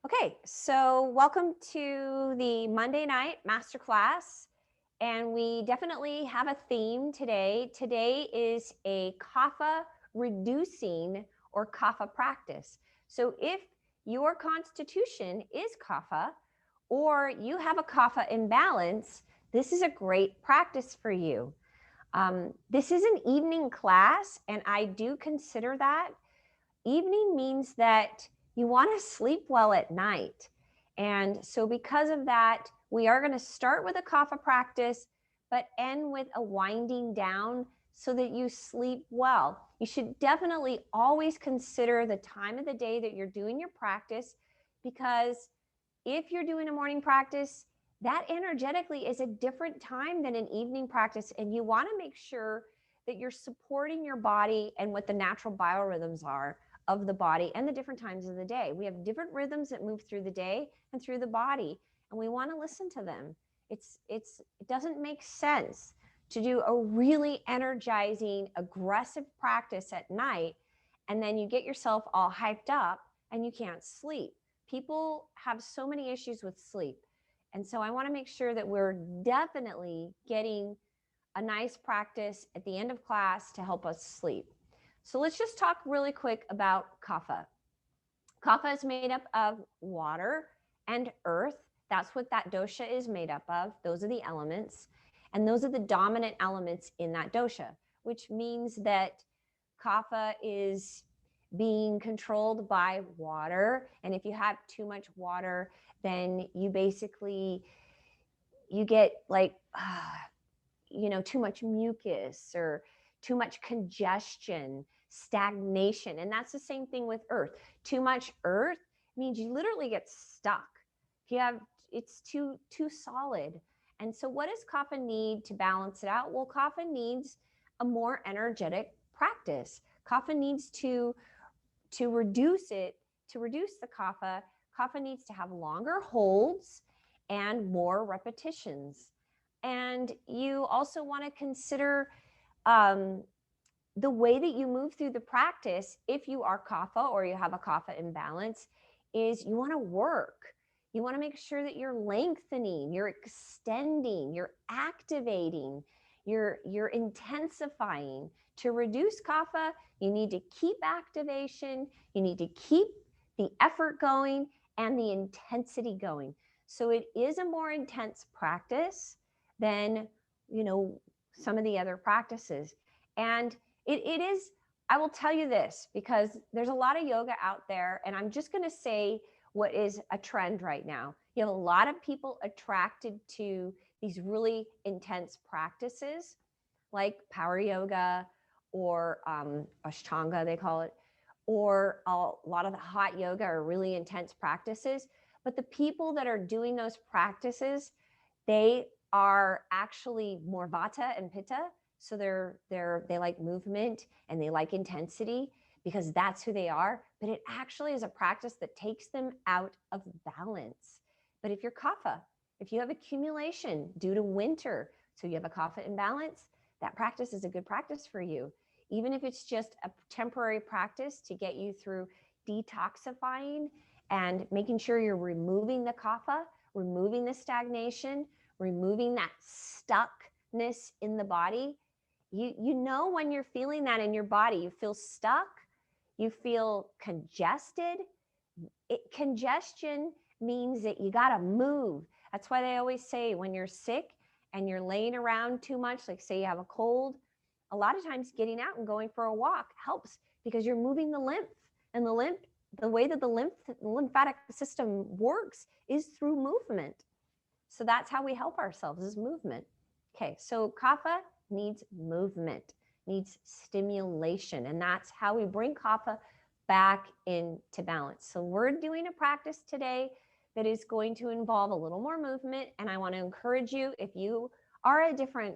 Okay, so welcome to the Monday night masterclass. And we definitely have a theme today. Today is a kapha reducing or kapha practice. So if your constitution is kapha or you have a kapha imbalance, this is a great practice for you. This is an evening class, and I do consider that. Evening means that you want to sleep well at night. And so, because of that, we are going to start with a kapha practice, but end with a winding down so that you sleep well. You should definitely always consider the time of the day that you're doing your practice, because if you're doing a morning practice, that energetically is a different time than an evening practice. And you want to make sure that you're supporting your body and what the natural biorhythms are of the body and the different times of the day. We have different rhythms that move through the day and through the body, and we want to listen to them. It doesn't make sense to do a really energizing, aggressive practice at night, and then you get yourself all hyped up and you can't sleep. People have so many issues with sleep. And so I want to make sure that we're definitely getting a nice practice at the end of class to help us sleep. So let's just talk really quick about kapha. Kapha is made up of water and earth. That's what that dosha is made up of. Those are the elements. And those are the dominant elements in that dosha, which means that kapha is being controlled by water. And if you have too much water, then you basically you get like too much mucus or too much congestion, stagnation. And that's the same thing with earth. Too much earth means you literally get stuck. If you have, it's too solid. And so what does kapha need to balance it out? Well, kapha needs a more energetic practice. Kapha needs to reduce it, to reduce the kapha. Kapha needs to have longer holds and more repetitions. And you also want to consider the way that you move through the practice. If you are kapha or you have a kapha imbalance, is you want to work. You want to make sure that you're lengthening, you're extending, you're activating, you're intensifying. To reduce kapha, you need to keep activation, you need to keep the effort going and the intensity going. So it is a more intense practice than, some of the other practices. And it is, I will tell you this, because there's a lot of yoga out there, and I'm just going to say what is a trend right now. You have a lot of people attracted to these really intense practices like power yoga or Ashtanga, they call it, or a lot of the hot yoga are really intense practices. But the people that are doing those practices, they are actually more vata and pitta. So they like movement and they like intensity because that's who they are. But it actually is a practice that takes them out of balance. But if you're kapha, if you have accumulation due to winter, so you have a kapha imbalance, that practice is a good practice for you. Even if it's just a temporary practice to get you through detoxifying and making sure you're removing the kapha, removing the stagnation, removing that stuckness in the body. You know when you're feeling that in your body, you feel stuck, you feel congested. Congestion means that you got to move. That's why they always say when you're sick and you're laying around too much, like say you have a cold, a lot of times getting out and going for a walk helps because you're moving the lymph. And the way that the lymphatic system works is through movement. So that's how we help ourselves, is movement. Okay, so kapha needs movement, needs stimulation, and that's how we bring kapha back into balance. So we're doing a practice today that is going to involve a little more movement, and I want to encourage you, if you are a different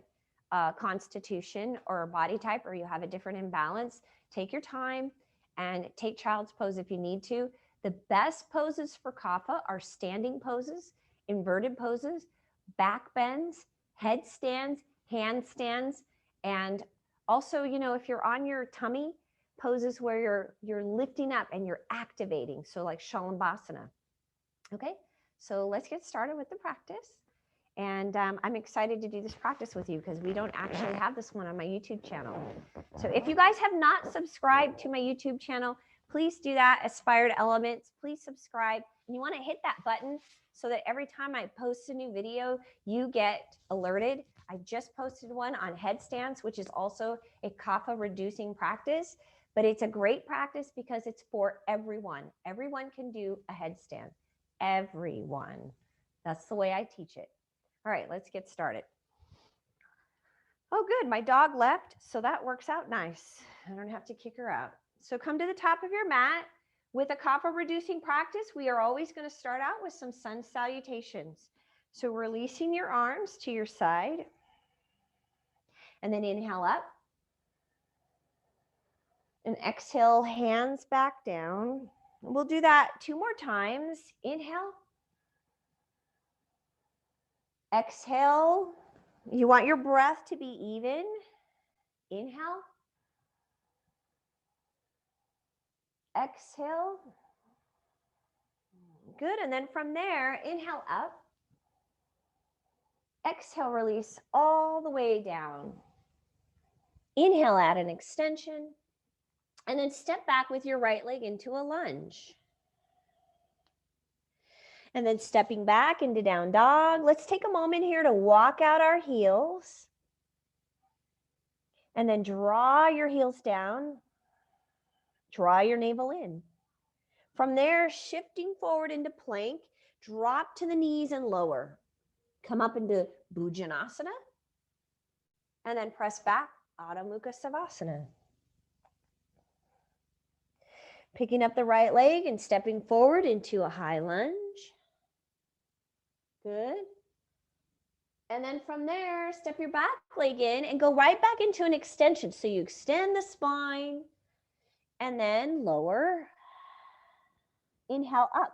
constitution or body type, or you have a different imbalance, take your time and take child's pose if you need to. The best poses for kapha are standing poses, inverted poses, back bends, headstands, handstands, and also, if you're on your tummy, poses where you're lifting up and you're activating. So like Shalabhasana. Okay, so let's get started with the practice. And I'm excited to do this practice with you because we don't actually have this one on my YouTube channel. So if you guys have not subscribed to my YouTube channel, please do that. Aspired Elements, please subscribe. And you want to hit that button so that every time I post a new video, you get alerted. I just posted one on headstands, which is also a kapha reducing practice, but it's a great practice because it's for everyone. Everyone can do a headstand. Everyone. That's the way I teach it. All right, let's get started. Oh, good. My dog left, so that works out nice. I don't have to kick her out. So come to the top of your mat. With a kapha reducing practice, we are always going to start out with some sun salutations. So releasing your arms to your side. And then inhale up. And exhale, hands back down. We'll do that 2 more times. Inhale. Exhale. You want your breath to be even. Inhale. Exhale. Good. And then from there, inhale up. Exhale, release all the way down. Inhale, add an extension. And then step back with your right leg into a lunge. And then stepping back into down dog. Let's take a moment here to walk out our heels. And then draw your heels down. Draw your navel in. From there, shifting forward into plank, drop to the knees and lower. Come up into Bhujanasana. And then press back, Adho Mukha Savasana. Picking up the right leg and stepping forward into a high lunge. Good. And then from there, step your back leg in and go right back into an extension. So you extend the spine and then lower. Inhale up.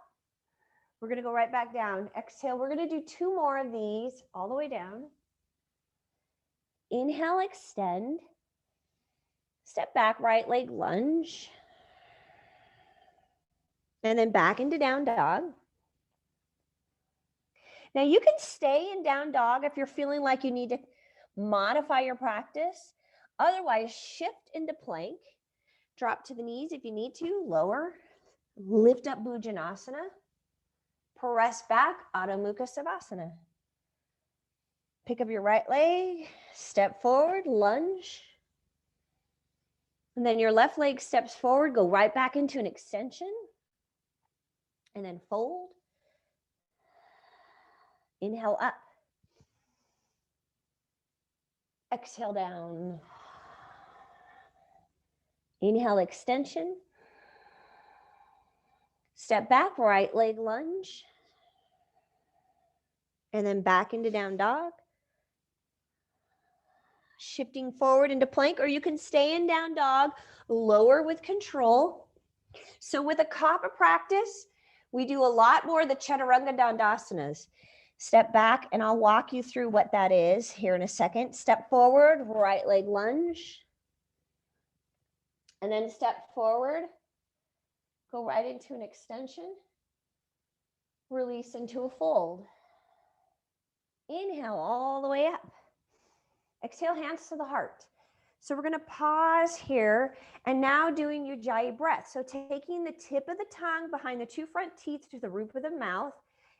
We're going to go right back down. Exhale. We're going to do 2 more of these all the way down. Inhale, extend. Step back, right leg lunge. And then back into down dog. Now you can stay in down dog if you're feeling like you need to modify your practice. Otherwise, shift into plank. Drop to the knees if you need to. Lower. Lift up Bhujanasana. Press back, Adho Mukha Savasana. Pick up your right leg. Step forward, lunge. And then your left leg steps forward. Go right back into an extension. And then fold. Inhale up. Exhale down. Inhale, extension. Step back, right leg lunge. And then back into down dog. Shifting forward into plank, or you can stay in down dog, lower with control. So with a kapha practice, we do a lot more of the Chaturanga Dandasanas. Step back, and I'll walk you through what that is here in a second. Step forward, right leg lunge. And then step forward, go right into an extension. Release into a fold. Inhale all the way up. Exhale, hands to the heart. So we're going to pause here and now doing Ujjayi breath. So taking the tip of the tongue behind the 2 front teeth to the roof of the mouth,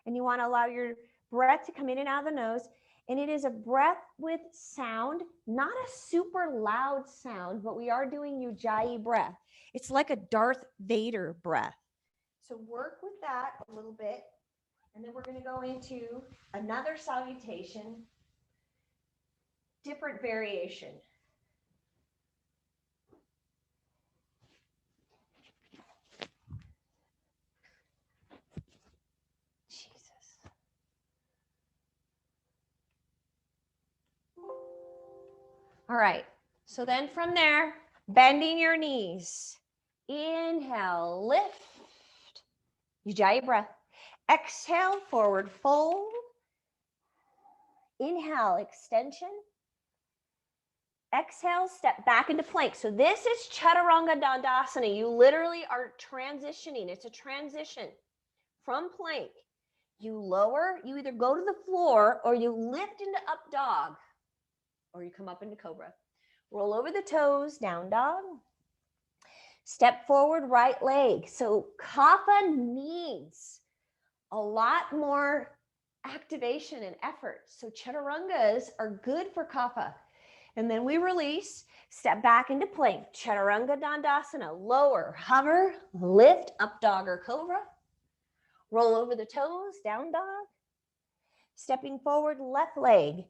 and you want to allow your breath to come in and out of the nose. And it is a breath with sound, not a super loud sound, but we are doing Ujjayi breath. It's like a Darth Vader breath. So work with that a little bit. And then we're going to go into another salutation, different variation. Jesus. All right. So then from there, bending your knees. Inhale, lift. Ujjayi breath. Exhale, forward fold. Inhale, extension. Exhale, step back into plank. So this is Chaturanga Dandasana. You literally are transitioning. It's a transition from plank You lower, you either go to the floor or you lift into up dog, or you come up into cobra. Roll over the toes, down dog. Step forward, right leg. So Kapha needs a lot more activation and effort. So chaturangas are good for Kapha. And then we release, step back into plank, chaturanga dandasana, lower, hover, lift, up dog or cobra. Roll over the toes, down dog. Stepping forward, left leg,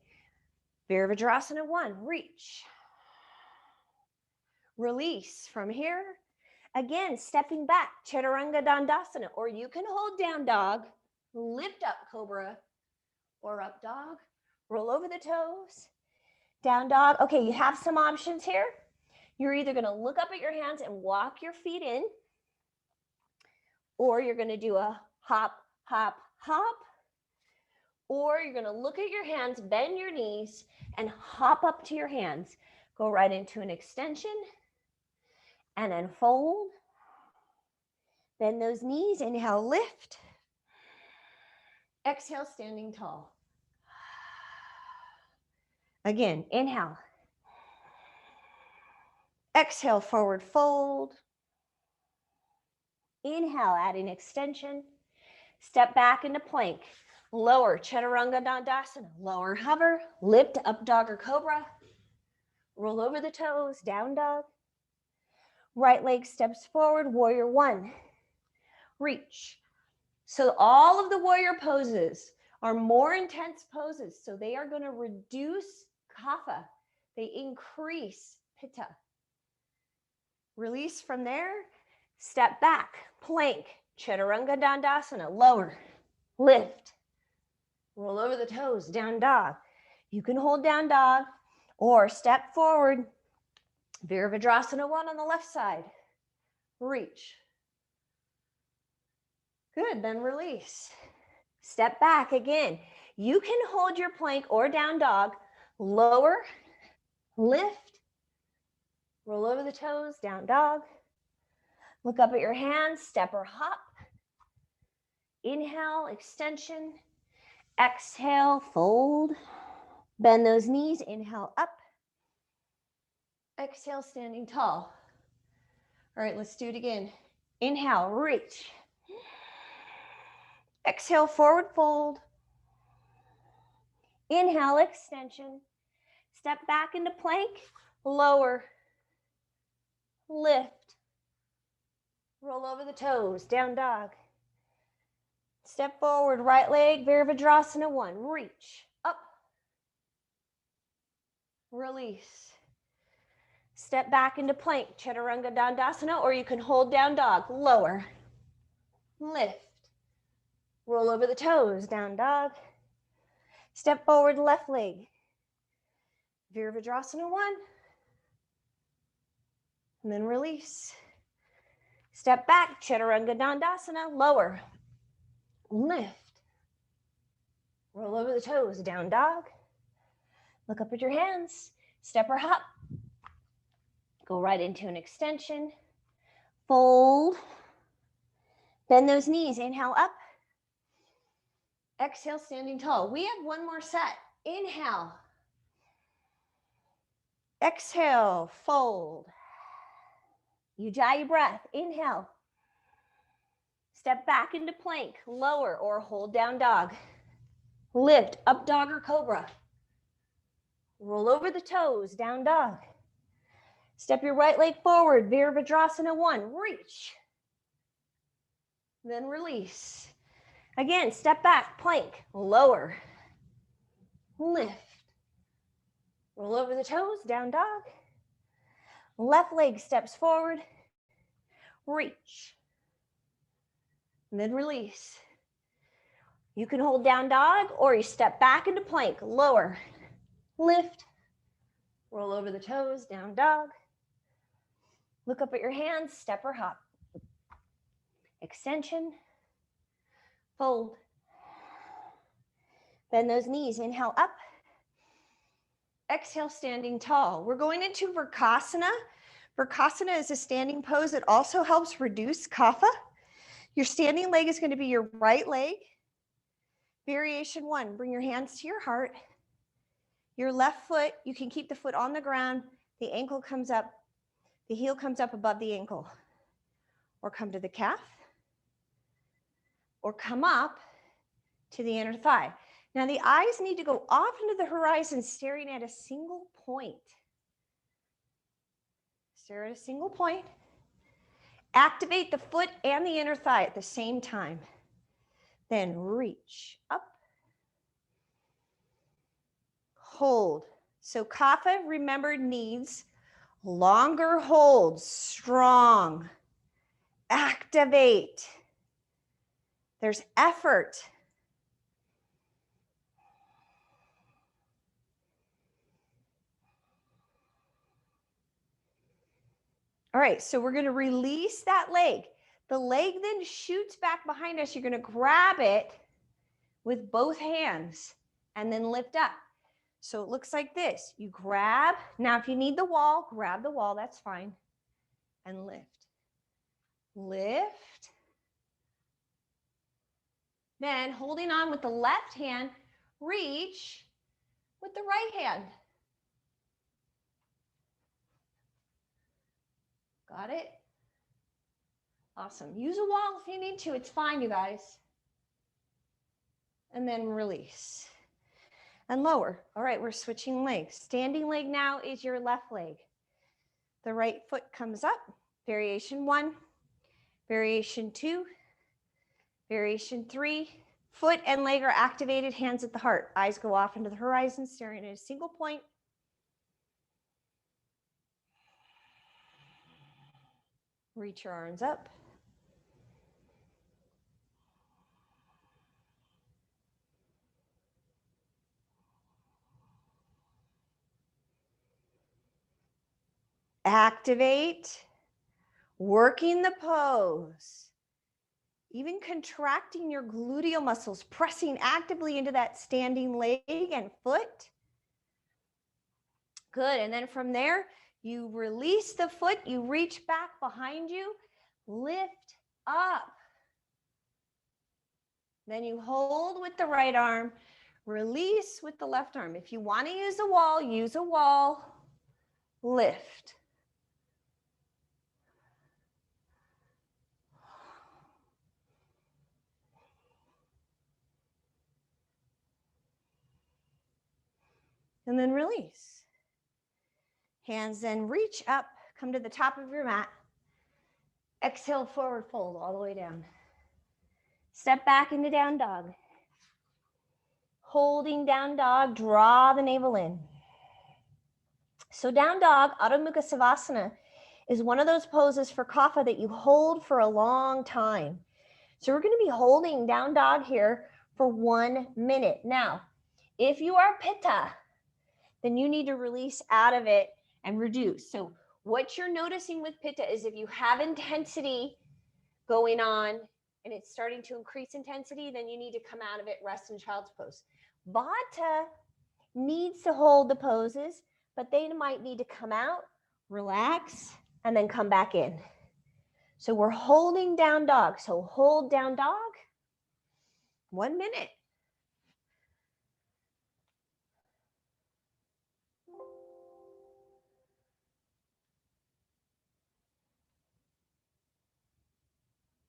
Virabhadrasana 1, reach. Release from here. Again, stepping back, chaturanga dandasana, or you can hold down dog, lift up cobra, or up dog. Roll over the toes, down dog. Okay, you have some options here. You're either going to look up at your hands and walk your feet in, or you're going to do a hop, hop, hop, or you're going to look at your hands, bend your knees, and hop up to your hands. Go right into an extension, and then fold. Bend those knees, inhale, lift. Exhale, standing tall. Again, inhale. Exhale, forward fold. Inhale, adding extension. Step back into plank. Lower, chaturanga dandasana. Lower, hover, lift, up dog or cobra. Roll over the toes, down dog. Right leg steps forward, warrior 1. Reach. So all of the warrior poses are more intense poses. So they are going to reduce kapha. They increase pitta. Release from there. Step back, plank, chaturanga dandasana, lower, lift. Roll over the toes, down dog. You can hold down dog or step forward. Virabhadrasana 1 on the left side. Reach. Good, then release. Step back again. You can hold your plank or down dog, lower, lift, roll over the toes, down dog. Look up at your hands, step or hop. Inhale, extension. Exhale, fold. Bend those knees, inhale up. Exhale, standing tall. All right, let's do it again. Inhale, reach. Exhale, forward fold. Inhale, extension. Step back into plank, lower, lift. Roll over the toes, down dog. Step forward, right leg, Virabhadrasana 1. Reach, up, release. Step back into plank, chaturanga dandasana, or you can hold down dog, lower, lift. Roll over the toes, down dog. Step forward, left leg, Virabhadrasana 1. And then release. Step back, chaturanga dandasana, lower, lift. Roll over the toes, down dog. Look up at your hands, step or hop. Go right into an extension. Fold. Bend those knees, inhale up. Exhale, standing tall. We have one more set. Inhale. Exhale, fold. Ujjayi breath, inhale. Step back into plank, lower or hold down dog. Lift, up dog or cobra. Roll over the toes, down dog. Step your right leg forward, Virabhadrasana 1, reach. Then release. Again, step back, plank, lower, lift. Roll over the toes, down dog. Left leg steps forward, reach. And then release. You can hold down dog or you step back into plank, lower, lift. Roll over the toes, down dog. Look up at your hands, step or hop. Extension, fold. Bend those knees, inhale up. Exhale, standing tall. We're going into Vrksasana. Vrksasana is a standing pose that also helps reduce kapha. Your standing leg is going to be your right leg. Variation 1, bring your hands to your heart. Your left foot, you can keep the foot on the ground. The ankle comes up, the heel comes up above the ankle. Or come to the calf. Or come up to the inner thigh. Now the eyes need to go off into the horizon, staring at a single point. Stare at a single point. Activate the foot and the inner thigh at the same time. Then reach up. Hold. So Kapha, remember, needs longer holds, strong. Activate. There's effort. All right, so we're going to release that leg. The leg then shoots back behind us. You're going to grab it with both hands and then lift up. So it looks like this. You grab. Now, if you need the wall, grab the wall. That's fine. And lift. Lift. Then, holding on with the left hand, reach with the right hand. Got it? Awesome. Use a wall if you need to. It's fine, you guys. And then release. And lower. All right, we're switching legs. Standing leg now is your left leg. The right foot comes up. Variation 1. Variation 2. Variation 3. Foot and leg are activated, hands at the heart. Eyes go off into the horizon, staring at a single point. Reach your arms up. Activate. Working the pose. Even contracting your gluteal muscles, pressing actively into that standing leg and foot. Good, and then from there, you release the foot, you reach back behind you, lift up. Then you hold with the right arm, release with the left arm. If you want to use a wall, lift. And then release. Hands then reach up, come to the top of your mat. Exhale, forward fold all the way down. Step back into down dog. Holding down dog, draw the navel in. So down dog, Adho Mukha Savasana, is one of those poses for Kapha that you hold for a long time. So we're going to be holding down dog here for 1 minute. Now, if you are Pitta, then you need to release out of it and reduce. So what you're noticing with Pitta is if you have intensity going on and it's starting to increase intensity, then you need to come out of it, rest in child's pose. Vata needs to hold the poses, but they might need to come out, relax, and then come back in. So we're holding down dog. So hold down dog, 1 minute.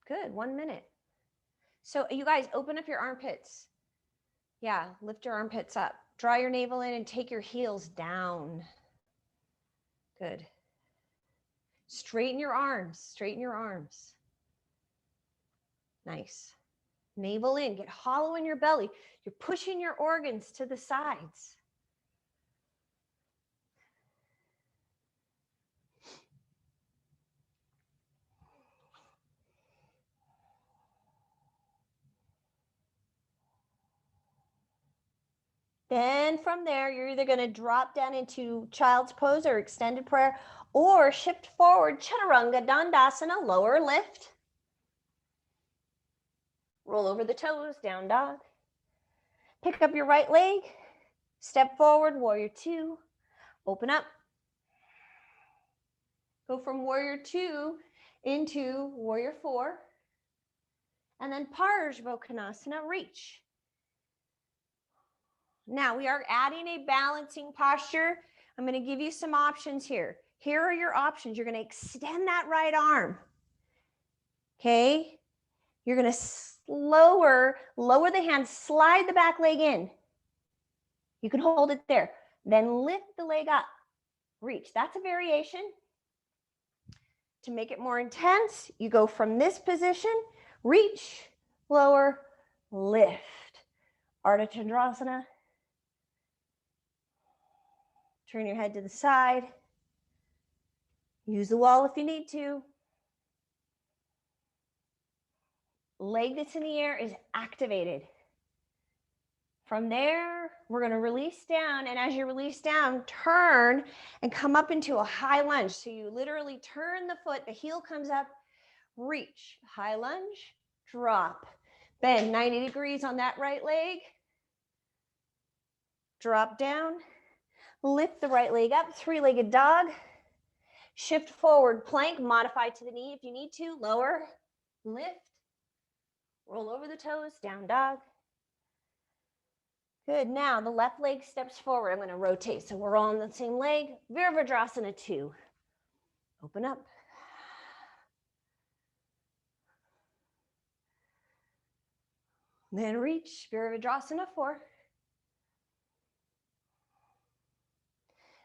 Good, 1 minute. So you guys open up your armpits. Yeah, lift your armpits up. Draw your navel in and take your heels down. Good. Straighten your arms, straighten your arms. Nice. Navel in, get hollow in your belly. You're pushing your organs to the sides. Then from there, you're either going to drop down into child's pose or extended prayer, or shift forward, chaturanga dandasana, lower lift. Roll over the toes, down dog. Pick up your right leg, step forward, warrior 2, open up. Go from warrior 2 into warrior 4. And then Parsva Konasana, reach. Now we are adding a balancing posture. I'm going to give you some options here. Here are your options. You're going to extend that right arm. Okay. You're going to lower the hand, slide the back leg in. You can hold it there. Then lift the leg up. Reach. That's a variation. To make it more intense, you go from this position, reach, lower, lift. Ardha Chandrasana. Turn your head to the side. Use the wall if you need to. Leg that's in the air is activated. From there, we're going to release down, and as you release down, turn and come up into a high lunge. So you literally turn the foot, the heel comes up, reach, high lunge, drop. Bend 90 degrees on that right leg. Drop down, lift the right leg up, three-legged dog. Shift forward, plank, modify to the knee if you need to, lower, lift, roll over the toes, down dog. Good, now the left leg steps forward. I'm gonna rotate, so we're all on the same leg. Virabhadrasana 2. Open up. Then reach, Virabhadrasana 4.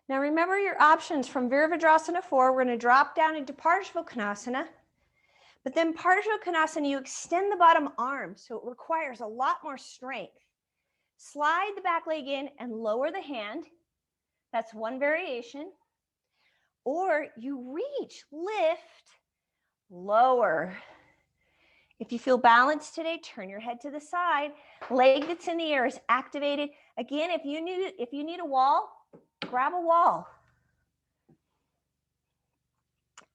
Now remember your options from Virabhadrasana 4. We're gonna drop down into Parsvakonasana. But then Parsvakonasana, you extend the bottom arm, so it requires a lot more strength. Slide the back leg in and lower the hand. That's one variation. Or you reach, lift, lower. If you feel balanced today, turn your head to the side. Leg that's in the air is activated. Again, if you need a wall, grab a wall.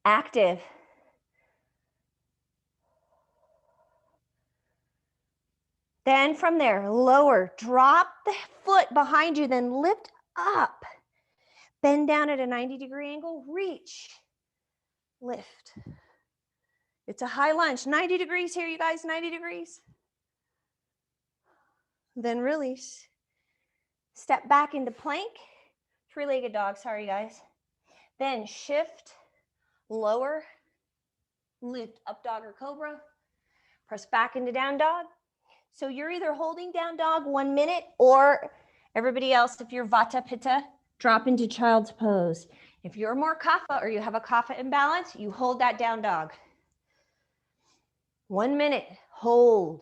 Active. Then from there, lower, drop the foot behind you, then lift up. Bend down at a 90-degree angle, reach, lift. It's a high lunge, 90 degrees here, you guys, 90 degrees. Then release. Step back into plank, three-legged dog, sorry guys. Then shift, lower, lift, up dog or cobra. Press back into down dog. So you're either holding down dog 1 minute, or everybody else, if you're Vata Pitta, drop into child's pose. If you're more Kapha or you have a Kapha imbalance, you hold that down dog. 1 minute, hold.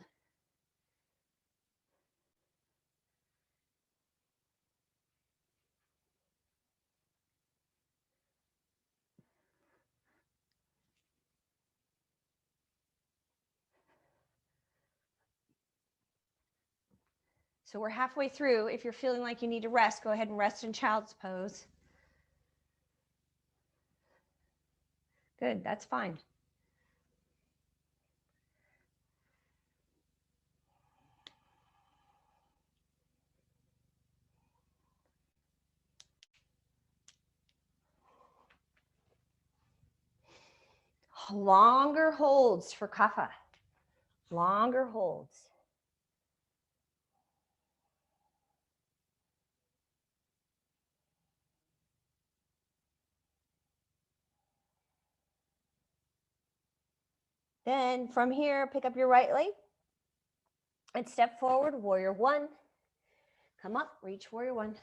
So we're halfway through. If you're feeling like you need to rest, go ahead and rest in child's pose. Good, that's fine. Longer holds for Kapha. Longer holds. Then from here, pick up your right leg and step forward, warrior 1. Come up, reach warrior 1.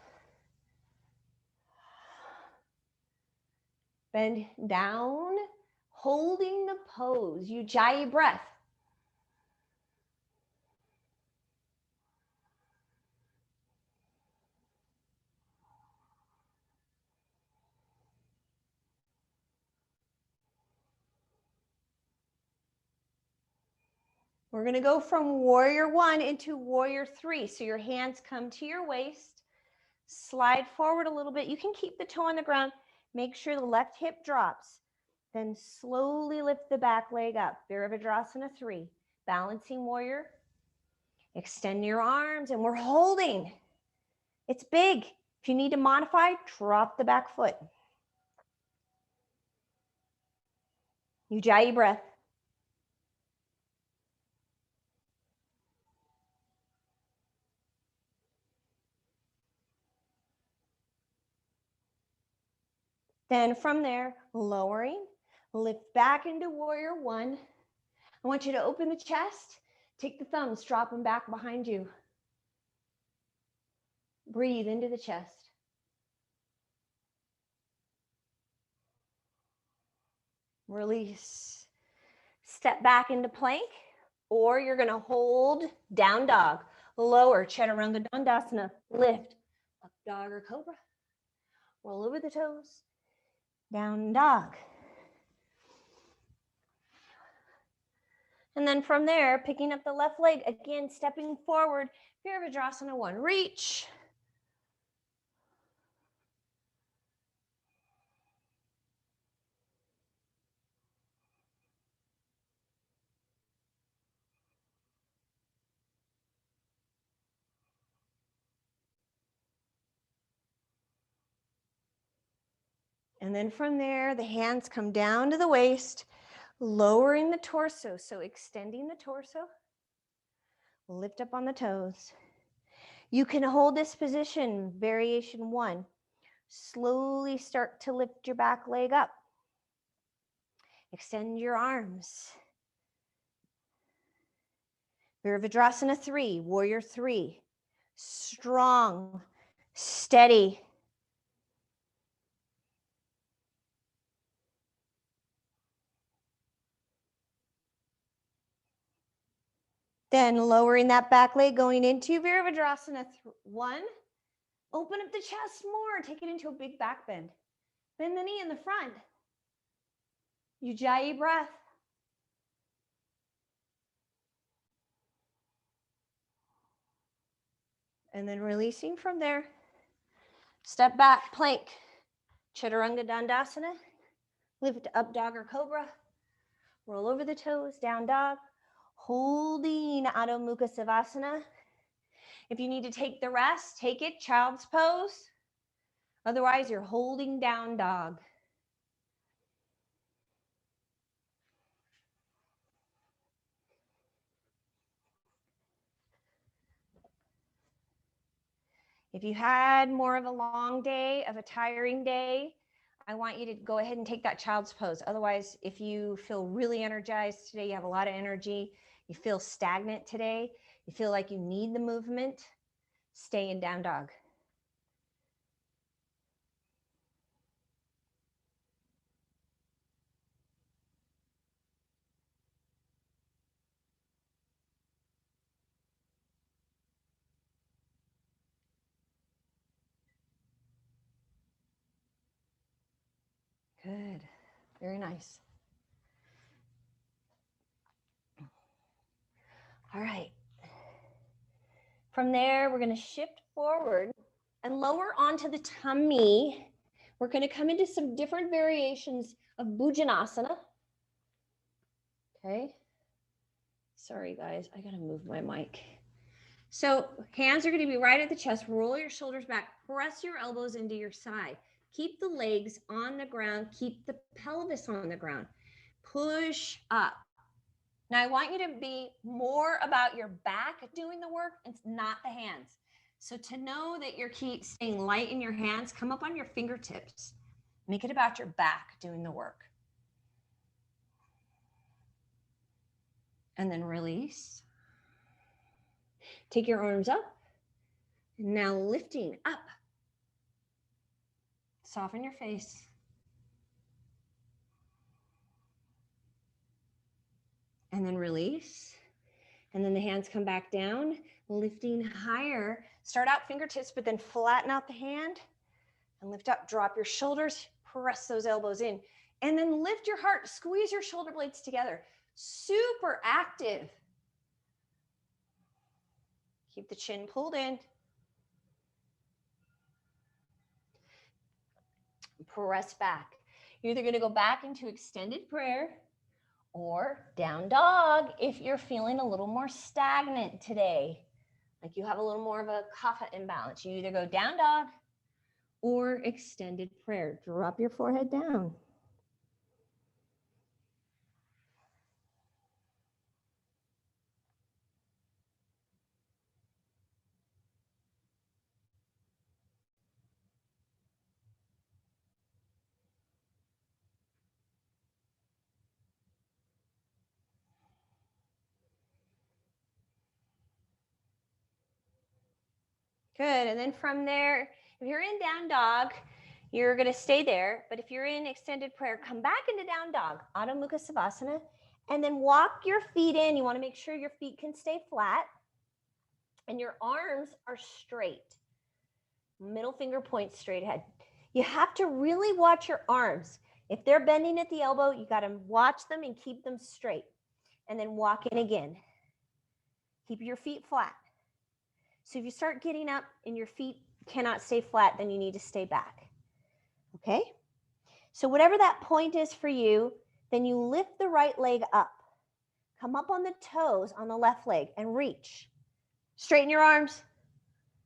Bend down, holding the pose, Ujjayi breath. We're going to go from warrior 1 into warrior 3. So your hands come to your waist, slide forward a little bit. You can keep the toe on the ground. Make sure the left hip drops. Then slowly lift the back leg up. Virabhadrasana 3. Balancing warrior. Extend your arms, and we're holding. It's big. If you need to modify, drop the back foot. Ujjayi breath. Then from there, lowering, lift back into warrior one. I want you to open the chest, take the thumbs, drop them back behind you. Breathe into the chest. Release. Step back into plank, or you're gonna hold down dog. Lower, Chaturanga Dandasana, lift, up dog or cobra. Roll over the toes, down dog. And then from there, picking up the left leg, again, stepping forward, Virabhadrasana 1, reach. And then from there, the hands come down to the waist, lowering the torso, so extending the torso. Lift up on the toes. You can hold this position, variation 1. Slowly start to lift your back leg up. Extend your arms. Virabhadrasana 3, warrior 3. Strong, steady. Then lowering that back leg, going into Virabhadrasana 1. Open up the chest more, take it into a big back bend. Bend the knee in the front. Ujjayi breath. And then releasing from there. Step back, plank. Chaturanga Dandasana. Lift up dog or cobra. Roll over the toes, down dog. Holding Adho Mukha Savasana. If you need to take the rest, take it, child's pose. Otherwise, you're holding down dog. If you had more of a long day, of a tiring day, I want you to go ahead and take that child's pose. Otherwise, if you feel really energized today, you have a lot of energy, you feel stagnant today, you feel like you need the movement, stay in down dog. Good, very nice. All right. From there, we're going to shift forward and lower onto the tummy. We're going to come into some different variations of Bhujanasana. Okay. Sorry, guys. I got to move my mic. So hands are going to be right at the chest. Roll your shoulders back. Press your elbows into your side. Keep the legs on the ground. Keep the pelvis on the ground. Push up. Now I want you to be more about your back doing the work and not the hands. So to know that you're staying light in your hands, come up on your fingertips. Make it about your back doing the work. And then release. Take your arms up. Now lifting up. Soften your face. And then release. And then the hands come back down, lifting higher. Start out fingertips, but then flatten out the hand and lift up. Drop your shoulders, press those elbows in. And then lift your heart, squeeze your shoulder blades together. Super active. Keep the chin pulled in. Press back. You're either going to go back into extended prayer or down dog if you're feeling a little more stagnant today. Like you have a little more of a kapha imbalance. You either go down dog or extended prayer. Drop your forehead down. Good. And then from there, if you're in down dog, you're going to stay there. But if you're in extended prayer, come back into down dog, Adho Mukha Savasana, and then walk your feet in. You want to make sure your feet can stay flat and your arms are straight. Middle finger points straight ahead. You have to really watch your arms. If they're bending at the elbow, you got to watch them and keep them straight. And then walk in again. Keep your feet flat. So if you start getting up and your feet cannot stay flat, then you need to stay back. Okay? So whatever that point is for you, then you lift the right leg up. Come up on the toes on the left leg and reach. Straighten your arms.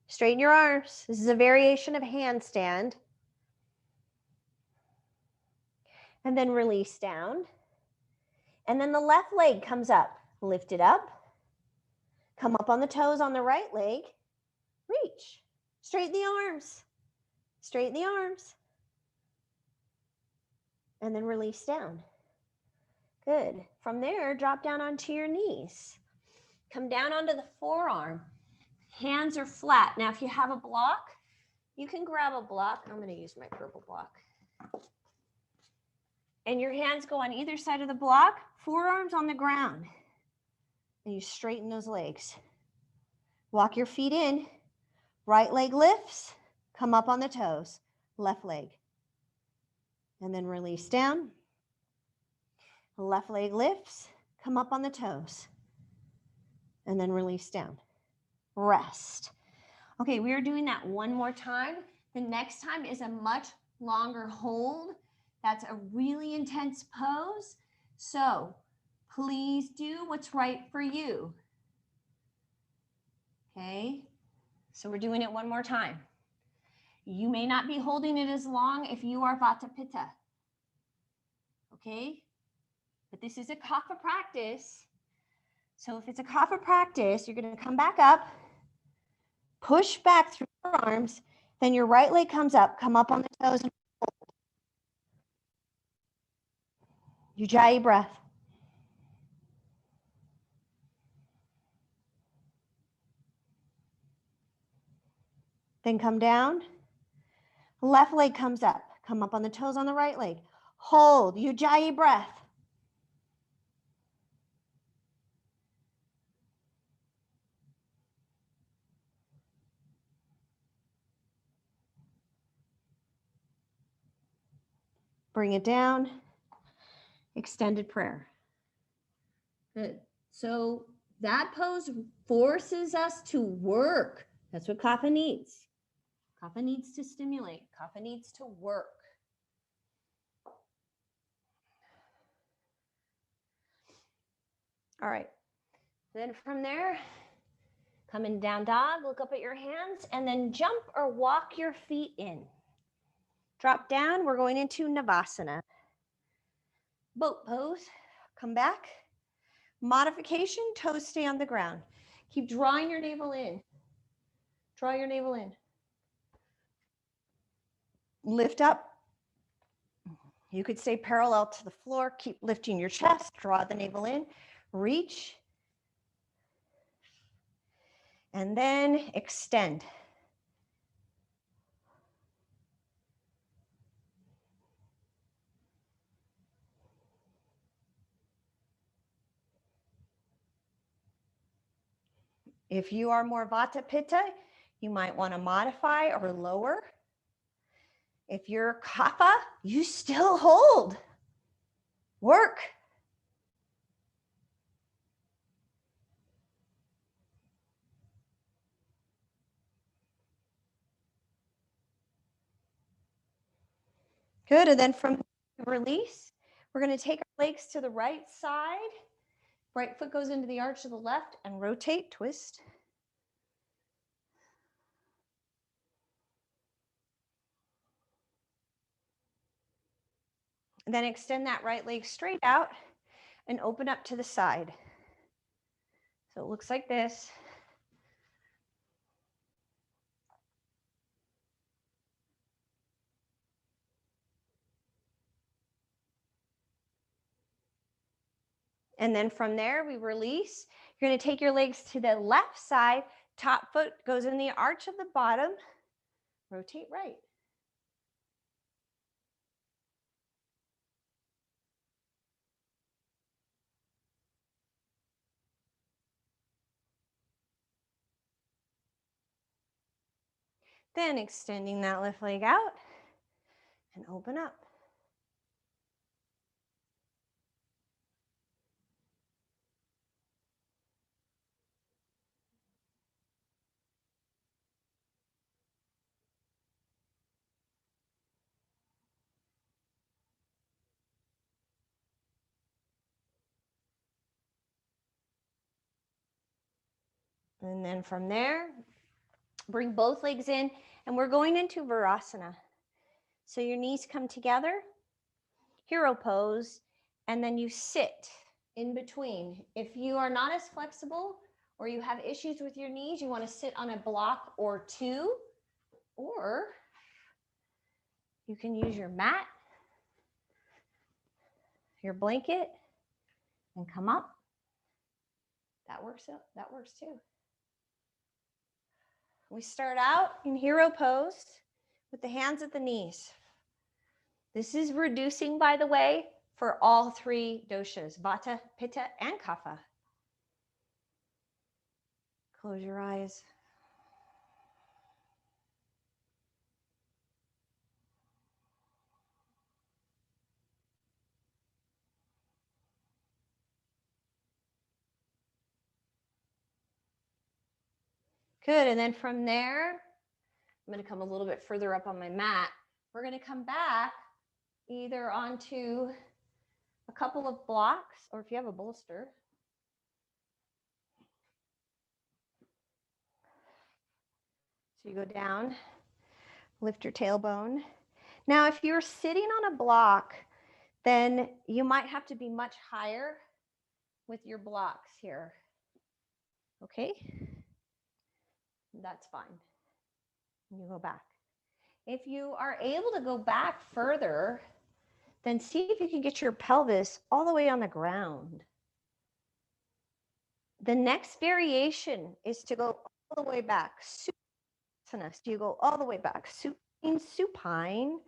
Straighten your arms. This is a variation of handstand. And then release down. And then the left leg comes up. Lift it up. Come up on the toes on the right leg. Reach. Straighten the arms. Straighten the arms. And then release down. Good. From there, drop down onto your knees. Come down onto the forearm. Hands are flat. Now, if you have a block, you can grab a block. I'm going to use my purple block. And your hands go on either side of the block, forearms on the ground. And you straighten those legs. Walk your feet in. Right leg lifts. Come up on the toes. Left leg. And then release down. Left leg lifts. Come up on the toes. And then release down. Rest. Okay, we are doing that one more time. The next time is a much longer hold. That's a really intense pose. So please do what's right for you. Okay, so we're doing it one more time. You may not be holding it as long if you are Vata Pitta. Okay, but this is a Kapha practice. So if it's a Kapha practice, you're going to come back up, push back through your arms, then your right leg comes up, come up on the toes and hold. Ujjayi breath. Then come down. Left leg comes up. Come up on the toes on the right leg. Hold. Ujjayi breath. Bring it down. Extended prayer. Good. So that pose forces us to work. That's what Kapha needs. Kapha needs to stimulate. Kapha needs to work. All right. Then from there, come in down dog, look up at your hands, and then jump or walk your feet in. Drop down. We're going into Navasana. Boat pose. Come back. Modification, toes stay on the ground. Keep drawing your navel in. Draw your navel in. Lift up. You could stay parallel to the floor. Keep lifting your chest. Draw the navel in. Reach. And then extend. If you are more Vata Pitta, you might want to modify or lower. If you're Kapha, you still hold. Work. Good, and then from release, we're going to take our legs to the right side. Right foot goes into the arch of the left and rotate, twist. And then extend that right leg straight out and open up to the side. So it looks like this. And then from there, we release. You're going to take your legs to the left side, Top foot goes in the arch of the bottom. Rotate right. Then extending that left leg out and open up. And then from there, bring both legs in, and we're going into Virasana. So your knees come together, hero pose, and then you sit in between. If you are not as flexible or you have issues with your knees, you want to sit on a block or two, or you can use your mat, your blanket, and come up. That works too. We start out in hero pose with the hands at the knees. This is reducing, by the way, for all three doshas, Vata, Pitta, and Kapha. Close your eyes. Good, and then from there, I'm going to come a little bit further up on my mat. We're going to come back either onto a couple of blocks, or if you have a bolster. So you go down, lift your tailbone. Now, if you're sitting on a block, then you might have to be much higher with your blocks here. Okay? That's fine. You go back. If you are able to go back further, then see if you can get your pelvis all the way on the ground. The next variation is to go all the way back. Supine. So you go all the way back. Supine, supine.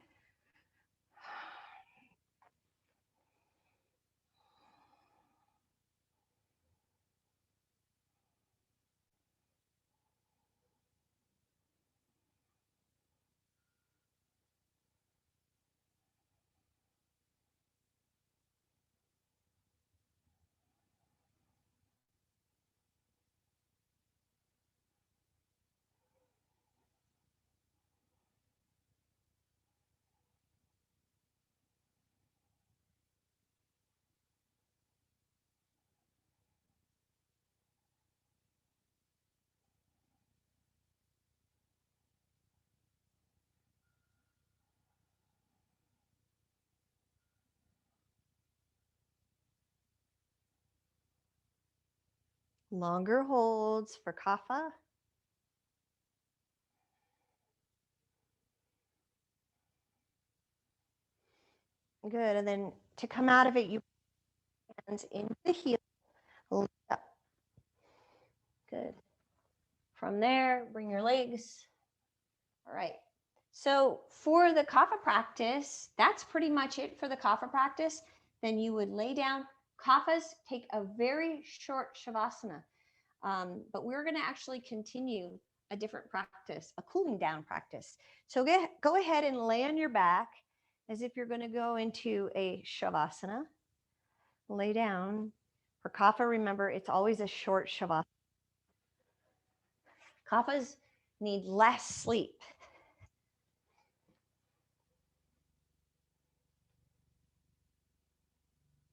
Longer holds for Kapha. Good, and then to come out of it, you put hands into the heel, lift up. Good. From there, bring your legs. All right. So for the Kapha practice, that's pretty much it for the Kapha practice. Then you would lay down. Kaphas take a very short Shavasana, but we're going to actually continue a different practice, a cooling down practice. So go ahead and lay on your back as if you're going to go into a Shavasana. Lay down. For Kapha, remember, it's always a short Shavasana. Kaphas need less sleep.